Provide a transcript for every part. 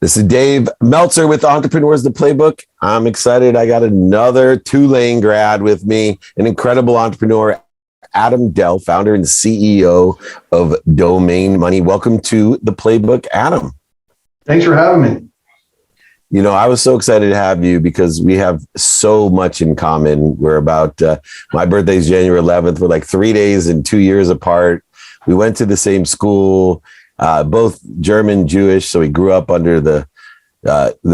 This is Dave Meltzer with Entrepreneurs, the Playbook. I'm excited. I got another Tulane grad with me, an incredible entrepreneur, Adam Dell, founder and CEO of Domain Money. Welcome to the Playbook, Adam. Thanks for having me. You know, I was so excited to have you because we have so much in common. We're about, my birthday's January 11th. We're like 3 days and 2 years apart. We went to the same school. Both German Jewish, so we grew up under the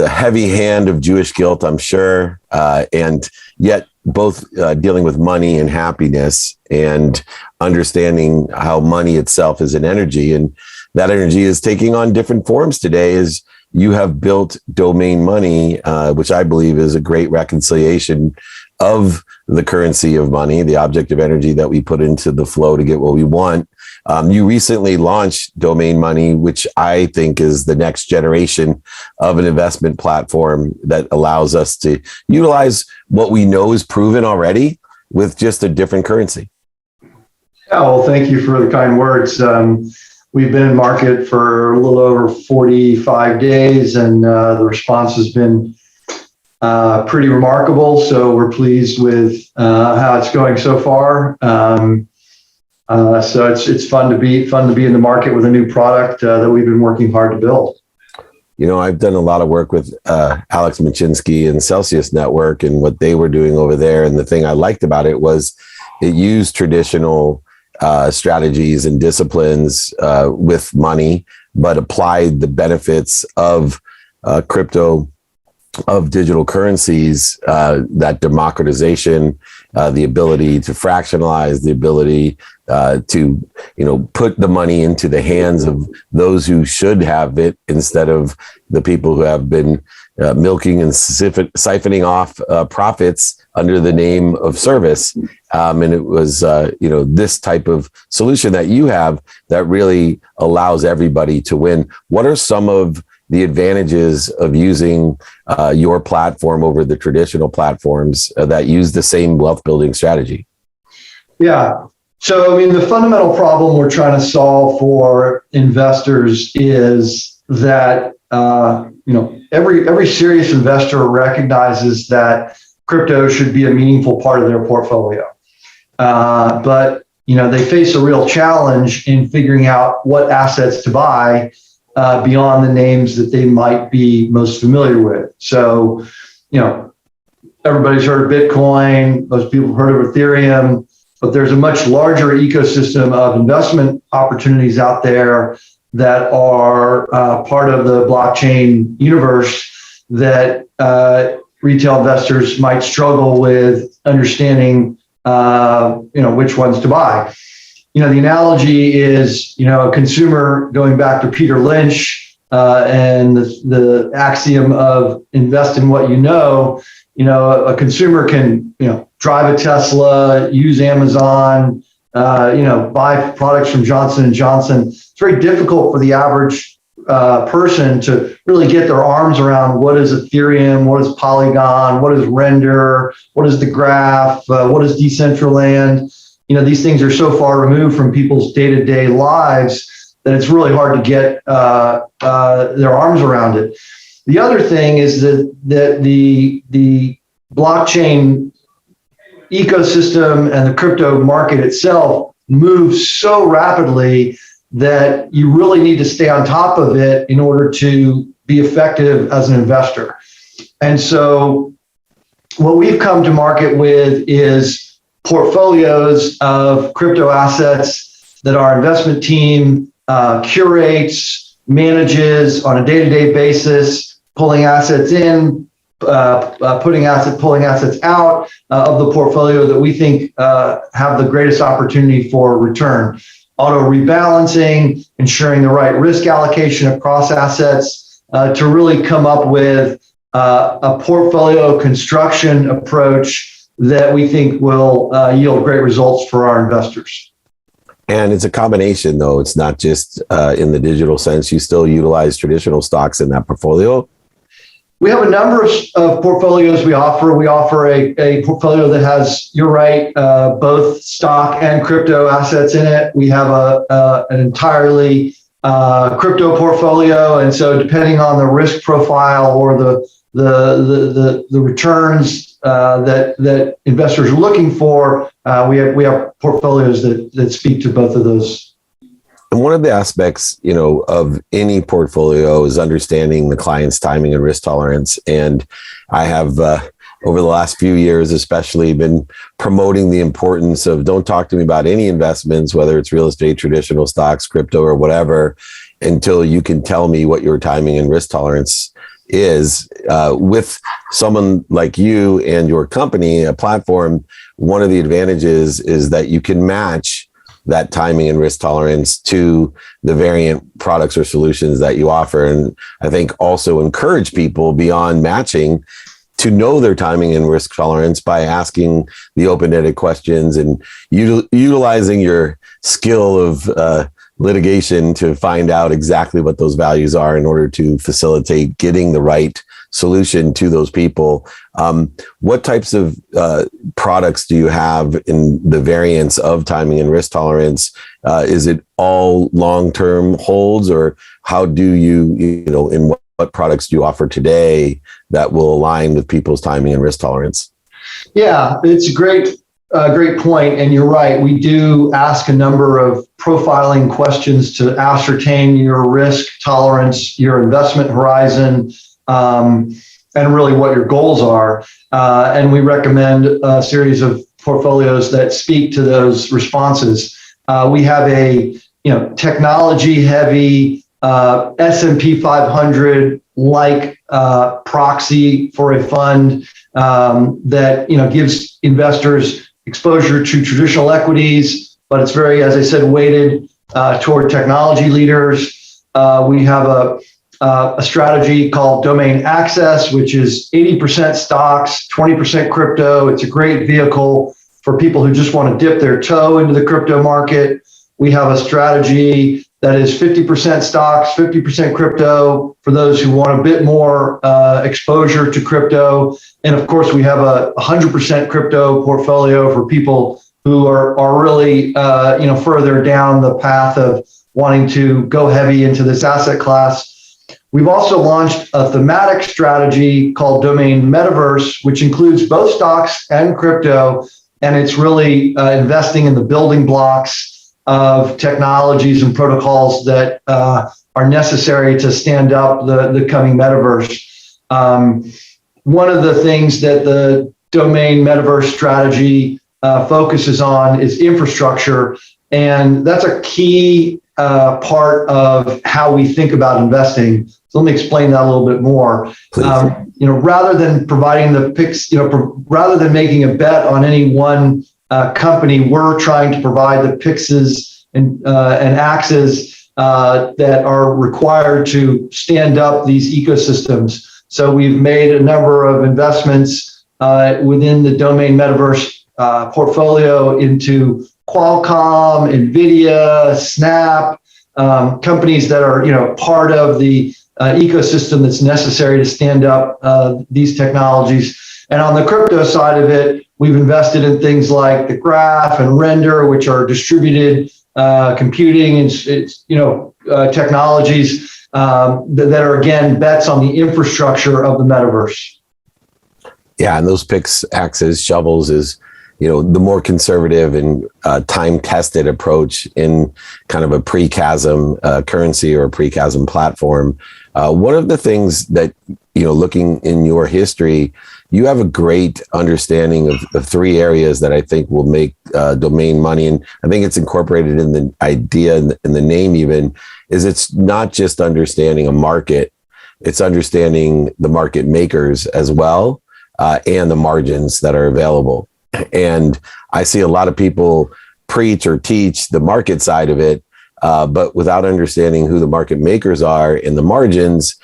heavy hand of Jewish guilt, I'm sure, and yet both dealing with money and happiness and understanding how money itself is an energy, and that energy is taking on different forms today. As you have built Domain Money, which I believe is a great reconciliation of the currency of money, the object of energy that we put into the flow to get what we want. You recently launched Domain Money, which I think is the next generation of an investment platform that allows us to utilize what we know is proven already with just a different currency. Yeah, well, thank you for the kind words. We've been in market for a little over 45 days, and the response has been pretty remarkable. So we're pleased with how it's going so far. So it's fun to be in the market with a new product that we've been working hard to build. You know, I've done a lot of work with Alex Machinsky and Celsius Network and what they were doing over there. And the thing I liked about it was it used traditional strategies and disciplines with money, but applied the benefits of crypto, of digital currencies, that democratization, the ability to fractionalize, the ability to, put the money into the hands of those who should have it instead of the people who have been milking and siphoning off profits under the name of service. And it was, this type of solution that you have that really allows everybody to win. What are some of the advantages of using your platform over the traditional platforms that use the same wealth building strategy? Yeah. So, the fundamental problem we're trying to solve for investors is that, every serious investor recognizes that crypto should be a meaningful part of their portfolio. But, they face a real challenge in figuring out what assets to buy beyond the names that they might be most familiar with. So, everybody's heard of Bitcoin, most people have heard of Ethereum, but there's a much larger ecosystem of investment opportunities out there that are part of the blockchain universe that retail investors might struggle with understanding, which ones to buy. The analogy is, a consumer going back to Peter Lynch and the axiom of invest in what you know. A consumer can, drive a Tesla, use Amazon, buy products from Johnson & Johnson. It's very difficult for the average person to really get their arms around what is Ethereum, what is Polygon, what is Render, what is the Graph, what is Decentraland. These things are so far removed from people's day-to-day lives that it's really hard to get their arms around it. The other thing is that the blockchain ecosystem and the crypto market itself moves so rapidly that you really need to stay on top of it in order to be effective as an investor. And so what we've come to market with is portfolios of crypto assets that our investment team curates, manages on a day-to-day basis, pulling assets in, pulling assets out of the portfolio that we think have the greatest opportunity for return. Auto rebalancing, ensuring the right risk allocation across assets to really come up with a portfolio construction approach that we think will yield great results for our investors. And it's a combination, though. It's not just in the digital sense. You still utilize traditional stocks in that portfolio. We have a number of portfolios we offer. We offer a portfolio that has, you're right, both stock and crypto assets in it. We have an entirely crypto portfolio. And so depending on the risk profile or the returns that investors are looking for, we have portfolios that speak to both of those. And one of the aspects, of any portfolio is understanding the client's timing and risk tolerance. And I have, over the last few years, especially been promoting the importance of don't talk to me about any investments, whether it's real estate, traditional stocks, crypto, or whatever, until you can tell me what your timing and risk tolerance is. With someone like you and your company, a platform, one of the advantages is that you can match that timing and risk tolerance to the variant products or solutions that you offer. And I think also encourage people beyond matching to know their timing and risk tolerance by asking the open-ended questions and utilizing your skill of litigation to find out exactly what those values are in order to facilitate getting the right solution to those people. What types of products do you have in the variance of timing and risk tolerance? Is it all long-term holds, or how do in what products do you offer today that will align with people's timing and risk tolerance? Yeah, it's a great point. And you're right. We do ask a number of profiling questions to ascertain your risk tolerance, your investment horizon, and really what your goals are. And we recommend a series of portfolios that speak to those responses. We have a technology heavy S&P 500 like proxy for a fund that gives investors exposure to traditional equities, but it's very, as I said, weighted toward technology leaders. We have a strategy called Domain Access, which is 80% stocks, 20% crypto. It's a great vehicle for people who just want to dip their toe into the crypto market. We have a strategy that is 50% stocks, 50% crypto for those who want a bit more exposure to crypto. And of course, we have a 100% crypto portfolio for people who are really further down the path of wanting to go heavy into this asset class. We've also launched a thematic strategy called Domain Metaverse, which includes both stocks and crypto. And it's really investing in the building blocks of technologies and protocols that are necessary to stand up the coming metaverse. One of the things that the Domain Metaverse strategy focuses on is infrastructure. And that's a key part of how we think about investing. So let me explain that a little bit more. Rather than providing the picks, rather than making a bet on any one company, we're trying to provide the pixes and axes that are required to stand up these ecosystems. So we've made a number of investments within the Domain Metaverse portfolio into Qualcomm, NVIDIA, Snap, companies that are part of the ecosystem that's necessary to stand up these technologies. And on the crypto side of it, we've invested in things like the Graph and Render, which are distributed computing and technologies that are, again, bets on the infrastructure of the metaverse. Yeah, and those picks, axes, shovels is the more conservative and time-tested approach in kind of a pre-chasm currency or a pre-chasm platform. One of the things that, looking in your history, you have a great understanding of three areas that I think will make domain money. And I think it's incorporated in the idea and the name even, is it's not just understanding a market, it's understanding the market makers as well, and the margins that are available. And I see a lot of people preach or teach the market side of it, but without understanding who the market makers are and the margins,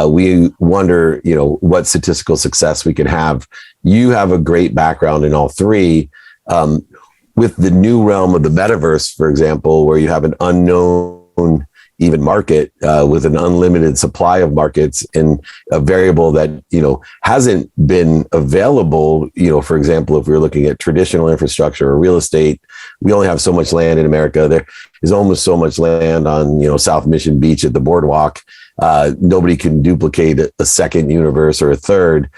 we wonder, what statistical success we could have. You have a great background in all three. With the new realm of the metaverse, for example, where you have an unknown, even market with an unlimited supply of markets, and a variable that, hasn't been available. For example, if we were looking at traditional infrastructure or real estate, we only have so much land in America. There is almost so much land on, South Mission Beach at the boardwalk. Nobody can duplicate a second universe or a third.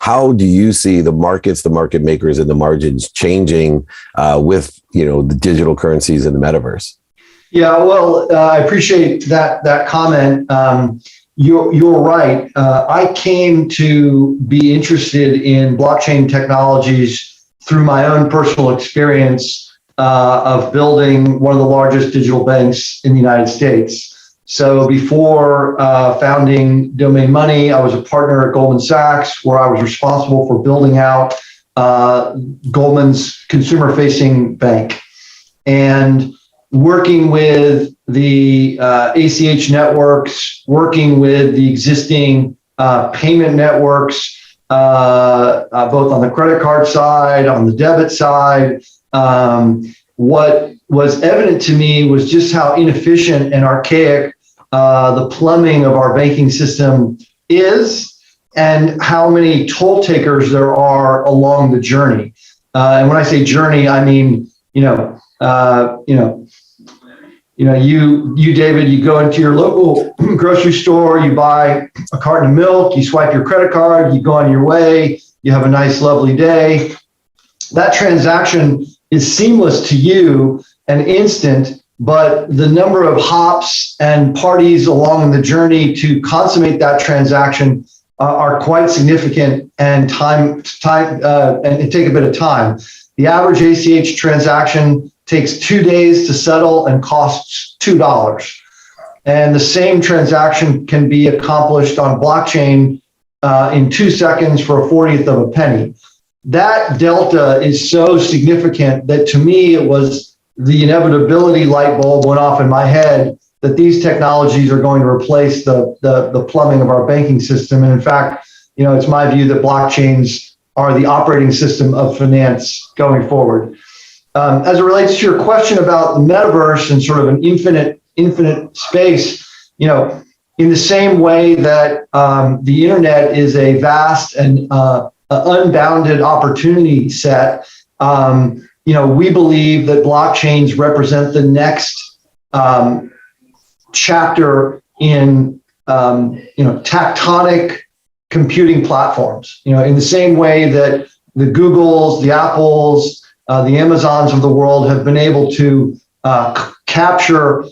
How do you see the markets, the market makers, and the margins changing with, the digital currencies and the metaverse? Yeah, well, I appreciate that comment. You're right. I came to be interested in blockchain technologies through my own personal experience of building one of the largest digital banks in the United States. So before founding Domain Money, I was a partner at Goldman Sachs, where I was responsible for building out Goldman's consumer-facing bank. And working with the ACH networks, working with the existing payment networks, both on the credit card side, on the debit side, what was evident to me was just how inefficient and archaic the plumbing of our banking system is, and how many toll takers there are along the journey. And when I say journey, I mean, you, David, you go into your local grocery store, you buy a carton of milk, you swipe your credit card, you go on your way, you have a nice, lovely day. That transaction is seamless to you and instant, but the number of hops and parties along the journey to consummate that transaction are quite significant and and it take a bit of time. The average ACH transaction takes 2 days to settle and costs $2. And the same transaction can be accomplished on blockchain in 2 seconds for a 40th of a penny. That delta is so significant that to me, it was the inevitability light bulb went off in my head that these technologies are going to replace the plumbing of our banking system. And in fact, it's my view that blockchains are the operating system of finance going forward. As it relates to your question about the metaverse and sort of an infinite space, in the same way that the internet is a vast and unbounded opportunity set, we believe that blockchains represent the next chapter in tectonic computing platforms. In the same way that the Googles, the Apples, the Amazons of the world have been able to capture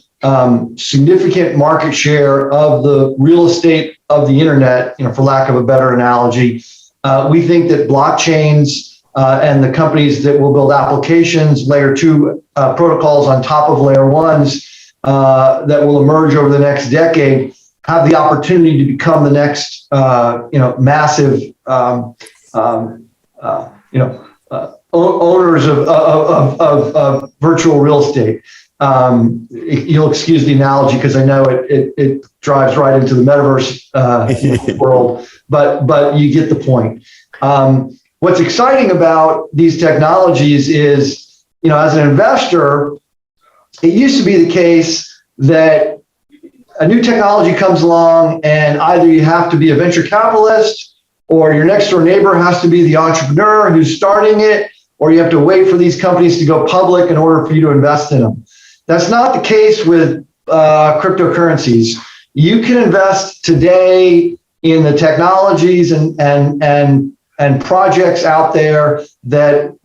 significant market share of the real estate of the internet, for lack of a better analogy. We think that blockchains and the companies that will build applications, layer 2 protocols on top of layer 1s that will emerge over the next decade, have the opportunity to become the next, massive, owners of virtual real estate. You'll excuse the analogy because I know it drives right into the metaverse world, but you get the point. What's exciting about these technologies is, as an investor, it used to be the case that a new technology comes along and either you have to be a venture capitalist or your next door neighbor has to be the entrepreneur who's starting it, or you have to wait for these companies to go public in order for you to invest in them. That's not the case with cryptocurrencies. You can invest today in the technologies and projects out there that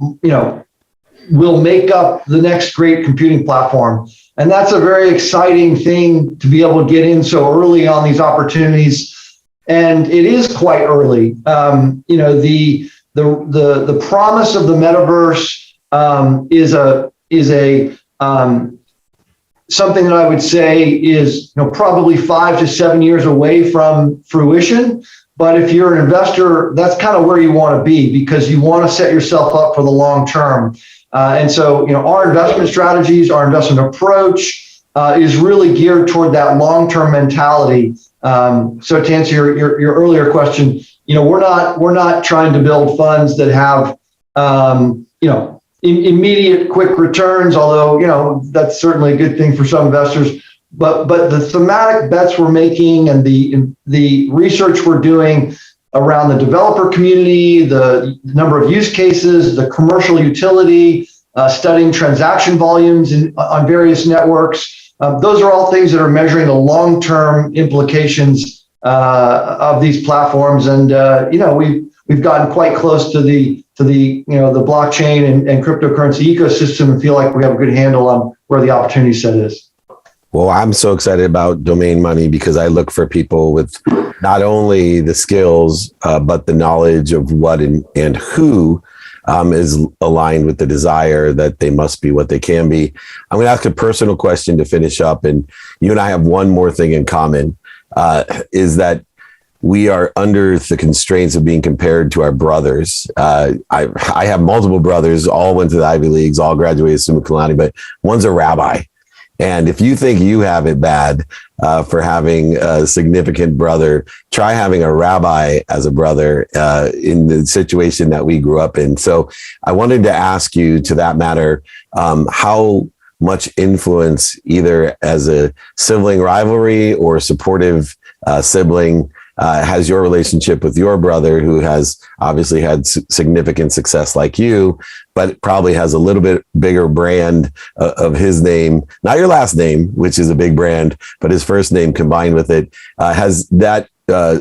will make up the next great computing platform. And that's a very exciting thing to be able to get in so early on these opportunities. And it is quite early. The promise of the metaverse is something that I would say is probably 5 to 7 years away from fruition. But if you're an investor, that's kind of where you want to be, because you want to set yourself up for the long term. And so, our investment strategies, our investment approach is really geared toward that long-term mentality. So to answer your earlier question, we're not trying to build funds that have, immediate quick returns, although, that's certainly a good thing for some investors. but the thematic bets we're making and the research we're doing around the developer community, the number of use cases, the commercial utility, studying transaction volumes on various networks. Those are all things that are measuring the long-term implications of these platforms. And we've gotten quite close to the blockchain and cryptocurrency ecosystem and feel like we have a good handle on where the opportunity set is. Well, I'm so excited about Domain Money because I look for people with not only the skills, but the knowledge of what and who is aligned with the desire that they must be what they can be. I'm going to ask a personal question to finish up. And you and I have one more thing in common, is that we are under the constraints of being compared to our brothers. I have multiple brothers, all went to the Ivy Leagues, all graduated summa cum laude, but one's a rabbi. And if you think you have it bad for having a significant brother, try having a rabbi as a brother in the situation that we grew up in. So I wanted to ask you, to that matter, how much influence, either as a sibling rivalry or supportive sibling, has your relationship with your brother, who has obviously had significant success like you, but probably has a little bit bigger brand of his name, not your last name, which is a big brand, but his first name combined with it. Has that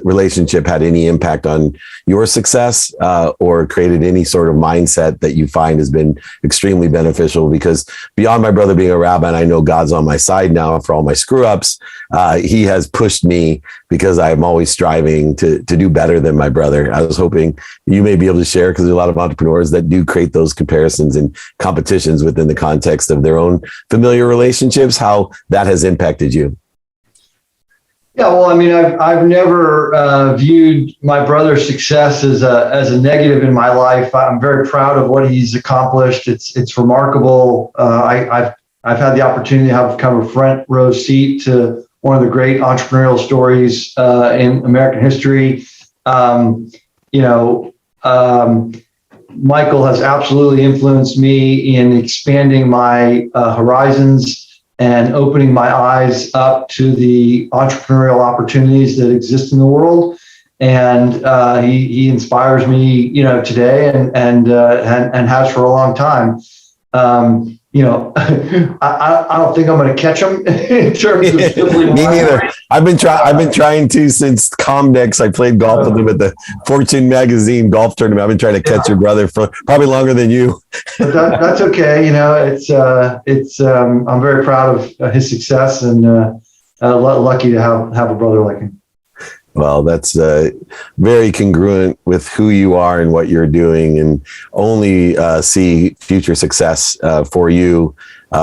relationship had any impact on your success or created any sort of mindset that you find has been extremely beneficial? Because beyond my brother being a rabbi, and I know God's on my side now for all my screw ups, he has pushed me because I'm always striving to do better than my brother. I was hoping you may be able to share, because there's a lot of entrepreneurs that do create those comparisons and competitions within the context of their own familiar relationships, how that has impacted you. Yeah, well, I mean, I've never viewed my brother's success as a negative in my life. I'm very proud of what he's accomplished. It's remarkable. I've had the opportunity to have kind of a front row seat to one of the great entrepreneurial stories in American history. Michael has absolutely influenced me in expanding my horizons and opening my eyes up to the entrepreneurial opportunities that exist in the world. And he inspires me, today and has for a long time. I don't think I'm going to catch him in terms of simply. Me neither. I've been trying to since Comdex. I played golf with him at the Fortune magazine golf tournament. I've been trying to catch your brother for probably longer than you. But that's okay. I'm very proud of his success and lucky to have a brother like him. Well, that's very congruent with who you are and what you're doing, and only see future success for you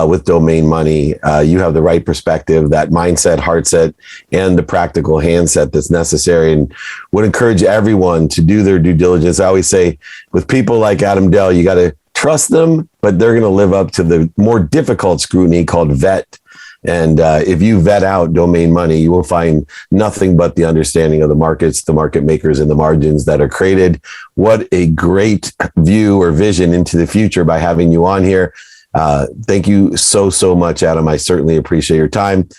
with Domain Money. You have the right perspective, that mindset, heart set, and the practical handset that's necessary, and would encourage everyone to do their due diligence. I always say with people like Adam Dell, you got to trust them, but they're going to live up to the more difficult scrutiny called vet. And if you vet out Domain Money, you will find nothing but the understanding of the markets, the market makers, and the margins that are created. What a great view or vision into the future by having you on here. Thank you so much, Adam. I certainly appreciate your time.